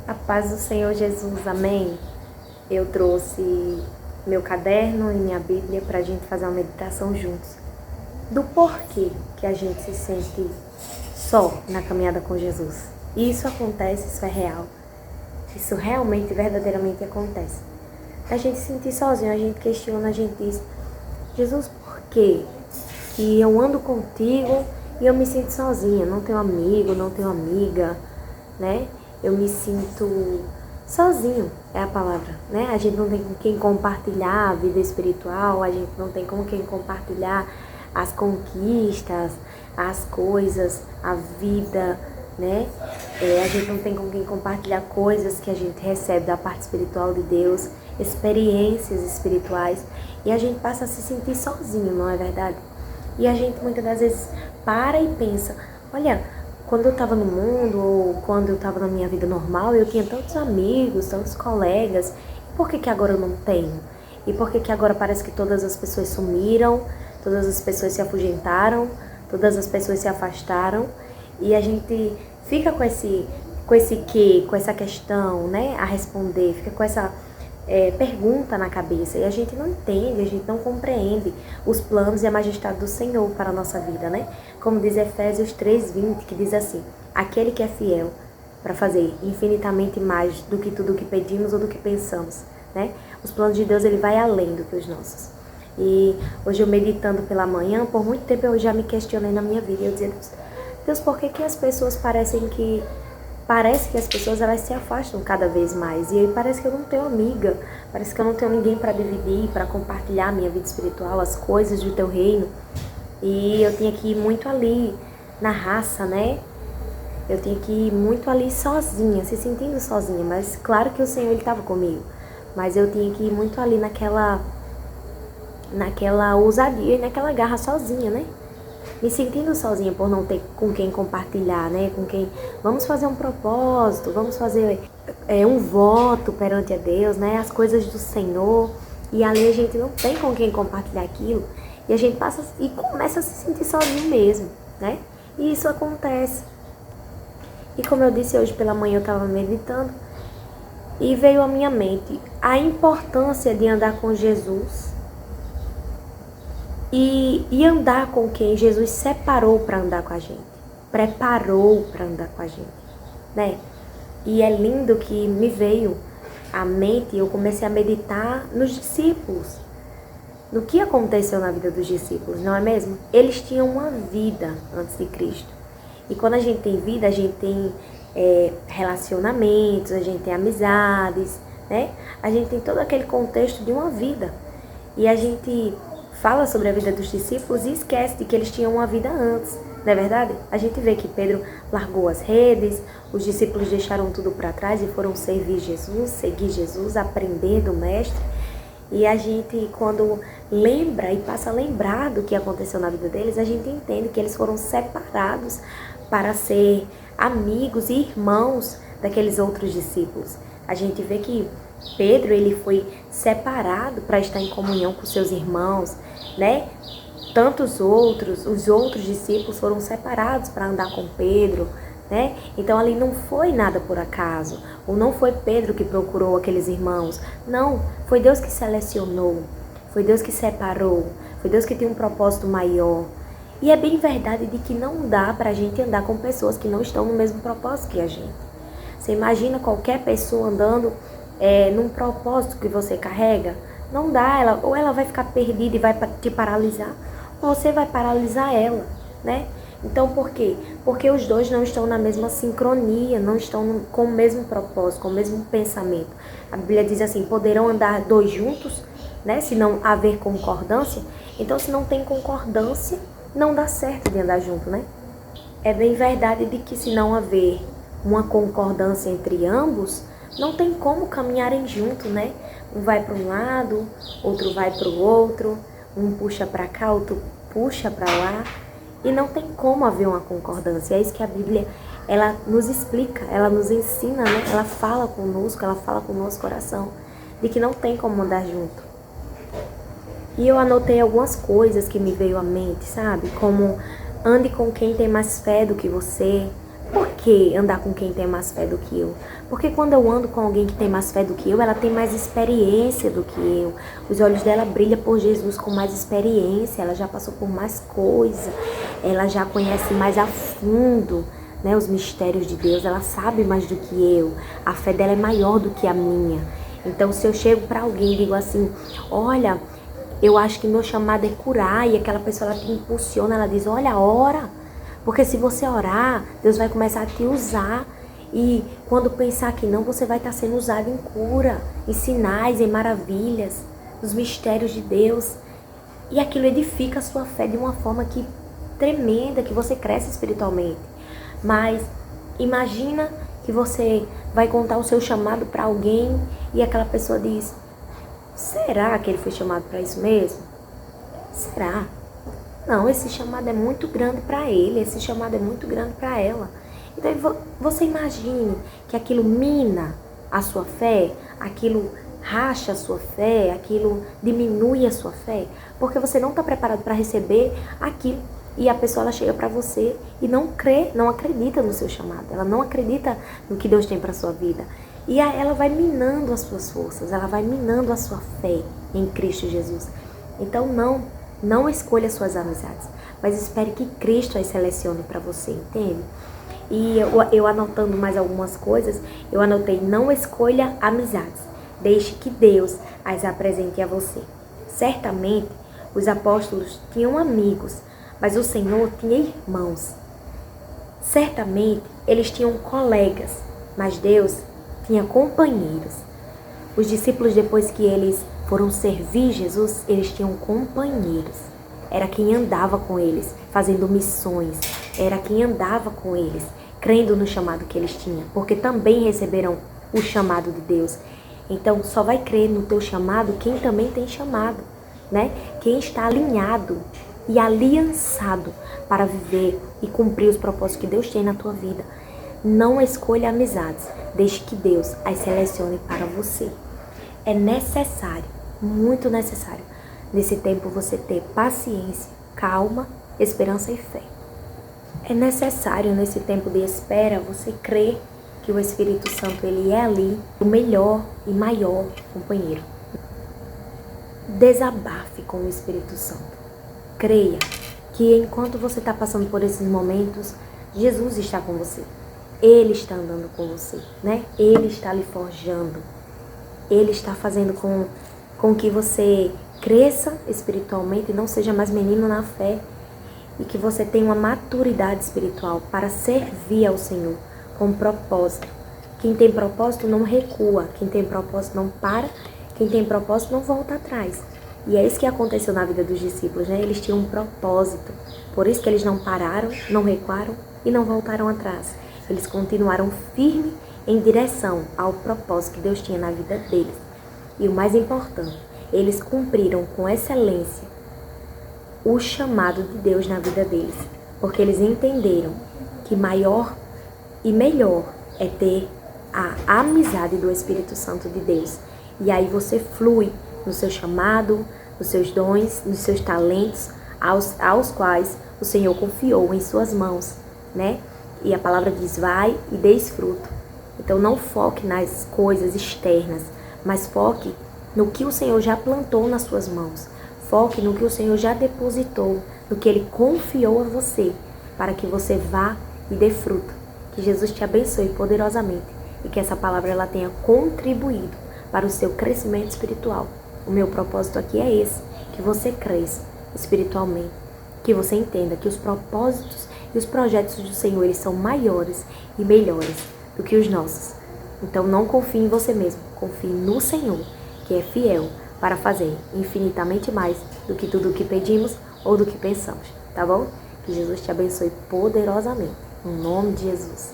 A paz do Senhor Jesus, amém? Eu trouxe meu caderno e minha Bíblia para a gente fazer uma meditação juntos. Do porquê que a gente se sente só na caminhada com Jesus. E isso acontece, isso é real. Isso realmente, verdadeiramente acontece. A gente se sentir sozinho, a gente questiona, a gente diz: Jesus, por quê que eu ando contigo e eu me sinto sozinha? Não tenho amigo, não tenho amiga, né? Eu me sinto sozinho, é a palavra, né? A gente não tem com quem compartilhar a vida espiritual, a gente não tem com quem compartilhar as conquistas, as coisas, a vida, né? A gente não tem com quem compartilhar coisas que a gente recebe da parte espiritual de Deus, experiências espirituais, e a gente passa a se sentir sozinho, não é verdade? E a gente muitas das vezes para e pensa: olha, quando eu estava no mundo, ou quando eu estava na minha vida normal, eu tinha tantos amigos, tantos colegas, e por que agora eu não tenho? E por que agora parece que todas as pessoas sumiram, todas as pessoas se afugentaram, todas as pessoas se afastaram, e a gente fica com esse quê, com essa questão, né, a responder, fica com essa pergunta na cabeça, e a gente não entende, a gente não compreende os planos e a majestade do Senhor para a nossa vida, né? Como diz Efésios 3:20, que diz assim: aquele que é fiel para fazer infinitamente mais do que tudo o que pedimos ou do que pensamos, né? Os planos de Deus, ele vai além do que os nossos. E hoje eu meditando pela manhã, por muito tempo eu já me questionei na minha vida, eu dizia: Deus, por que as pessoas parece que as pessoas elas se afastam cada vez mais, e aí parece que eu não tenho amiga, parece que eu não tenho ninguém para dividir, para compartilhar a minha vida espiritual, as coisas do teu reino. E eu tinha que ir muito ali na raça, né? Eu tinha que ir muito ali sozinha, se sentindo sozinha, mas claro que o Senhor ele estava comigo, mas eu tinha que ir muito ali naquela ousadia e naquela garra sozinha, né? Me sentindo sozinha por não ter com quem compartilhar, né? Com quem vamos fazer um propósito, vamos fazer um voto perante a Deus, né? As coisas do Senhor. E ali a gente não tem com quem compartilhar aquilo. E a gente passa e começa a se sentir sozinho mesmo, né? E isso acontece. E como eu disse, hoje pela manhã eu estava meditando e veio à minha mente a importância de andar com Jesus. E andar com quem Jesus separou para andar com a gente, preparou para andar com a gente, né? E é lindo que me veio à mente, eu comecei a meditar nos discípulos, no que aconteceu na vida dos discípulos, não é mesmo? Eles tinham uma vida antes de Cristo. E quando a gente tem vida, a gente tem relacionamentos, a gente tem amizades, né? A gente tem todo aquele contexto de uma vida. E a gente fala sobre a vida dos discípulos e esquece de que eles tinham uma vida antes, não é verdade? A gente vê que Pedro largou as redes, os discípulos deixaram tudo para trás e foram servir Jesus, seguir Jesus, aprender do Mestre. E a gente, quando lembra e passa a lembrar do que aconteceu na vida deles, a gente entende que eles foram separados para ser amigos e irmãos daqueles outros discípulos. A gente vê que Pedro, ele foi separado para estar em comunhão com seus irmãos, né? Os outros discípulos foram separados para andar com Pedro, né? Então ali não foi nada por acaso, ou não foi Pedro que procurou aqueles irmãos, não, foi Deus que selecionou, foi Deus que separou, foi Deus que tem um propósito maior. E é bem verdade de que não dá para a gente andar com pessoas que não estão no mesmo propósito que a gente. Você imagina qualquer pessoa andando num propósito que você carrega? Não dá, ou ela vai ficar perdida e vai te paralisar, ou você vai paralisar ela, né? Então por quê? Porque os dois não estão na mesma sincronia, não estão com o mesmo propósito, com o mesmo pensamento. A Bíblia diz assim: poderão andar dois juntos, né? Se não haver concordância. Então, se não tem concordância, não dá certo de andar junto, né? É bem verdade de que se não haver uma concordância entre ambos, não tem como caminharem junto, né? Um vai para um lado, outro vai para o outro, um puxa para cá, outro puxa para lá, e não tem como haver uma concordância. É isso que a Bíblia, ela nos explica, ela nos ensina, né? Ela fala conosco, ela fala com o nosso coração, de que não tem como andar junto. E eu anotei algumas coisas que me veio à mente, sabe? Como ande com quem tem mais fé do que você, Por que andar com quem tem mais fé do que eu? Porque quando eu ando com alguém que tem mais fé do que eu, ela tem mais experiência do que eu. Os olhos dela brilham por Jesus com mais experiência, ela já passou por mais coisa, ela já conhece mais a fundo, né, os mistérios de Deus, ela sabe mais do que eu. A fé dela é maior do que a minha. Então, se eu chego para alguém e digo assim, olha, eu acho que meu chamado é curar, e aquela pessoa ela te impulsiona, ela diz, olha, ora. Porque se você orar, Deus vai começar a te usar. E quando pensar que não, você vai estar sendo usado em cura, em sinais, em maravilhas, nos mistérios de Deus. E aquilo edifica a sua fé de uma forma que tremenda, que você cresce espiritualmente. Mas imagina que você vai contar o seu chamado para alguém e aquela pessoa diz, será que ele foi chamado para isso mesmo? Será? Não, esse chamado é muito grande para ele, esse chamado é muito grande para ela. Então você imagine que aquilo mina a sua fé, aquilo racha a sua fé, aquilo diminui a sua fé, porque você não está preparado para receber aquilo. E a pessoa ela chega para você e não crê, não acredita no seu chamado, ela não acredita no que Deus tem para sua vida. E ela vai minando as suas forças, ela vai minando a sua fé em Cristo Jesus. Então não escolha suas amizades, mas espere que Cristo as selecione para você, entende? E eu anotando mais algumas coisas, eu anotei, não escolha amizades, deixe que Deus as apresente a você. Certamente, os apóstolos tinham amigos, mas o Senhor tinha irmãos. Certamente, eles tinham colegas, mas Deus tinha companheiros. Os discípulos, depois que eles foram servir Jesus, eles tinham companheiros. Era quem andava com eles, fazendo missões. Era quem andava com eles, crendo no chamado que eles tinham, porque também receberam o chamado de Deus. Então, só vai crer no teu chamado quem também tem chamado, né? Quem está alinhado e aliançado para viver e cumprir os propósitos que Deus tem na tua vida. Não escolha amizades, deixe que Deus as selecione para você. É necessário, muito necessário, nesse tempo você ter paciência, calma, esperança e fé. É necessário nesse tempo de espera você crer que o Espírito Santo ele é ali o melhor e maior companheiro. Desabafe com o Espírito Santo. Creia que enquanto você está passando por esses momentos, Jesus está com você. Ele está andando com você, né? Ele está lhe forjando. Ele está fazendo com que você cresça espiritualmente e não seja mais menino na fé. E que você tenha uma maturidade espiritual para servir ao Senhor com propósito. Quem tem propósito não recua. Quem tem propósito não para. Quem tem propósito não volta atrás. E é isso que aconteceu na vida dos discípulos, né? Eles tinham um propósito. Por isso que eles não pararam, não recuaram e não voltaram atrás. Eles continuaram firmes em direção ao propósito que Deus tinha na vida deles. E o mais importante, eles cumpriram com excelência o chamado de Deus na vida deles. Porque eles entenderam que maior e melhor é ter a amizade do Espírito Santo de Deus. E aí você flui no seu chamado, nos seus dons, nos seus talentos, aos quais o Senhor confiou em suas mãos, né? E a palavra diz, vai e deis fruto. Então não foque nas coisas externas, mas foque no que o Senhor já plantou nas suas mãos. Foque no que o Senhor já depositou, no que Ele confiou a você, para que você vá e dê fruto. Que Jesus te abençoe poderosamente e que essa palavra ela tenha contribuído para o seu crescimento espiritual. O meu propósito aqui é esse, que você cresça espiritualmente, que você entenda que os propósitos e os projetos do Senhor eles são maiores e melhores do que os nossos. Então não confie em você mesmo, confie no Senhor, que é fiel para fazer infinitamente mais do que tudo o que pedimos ou do que pensamos, tá bom? Que Jesus te abençoe poderosamente, em nome de Jesus.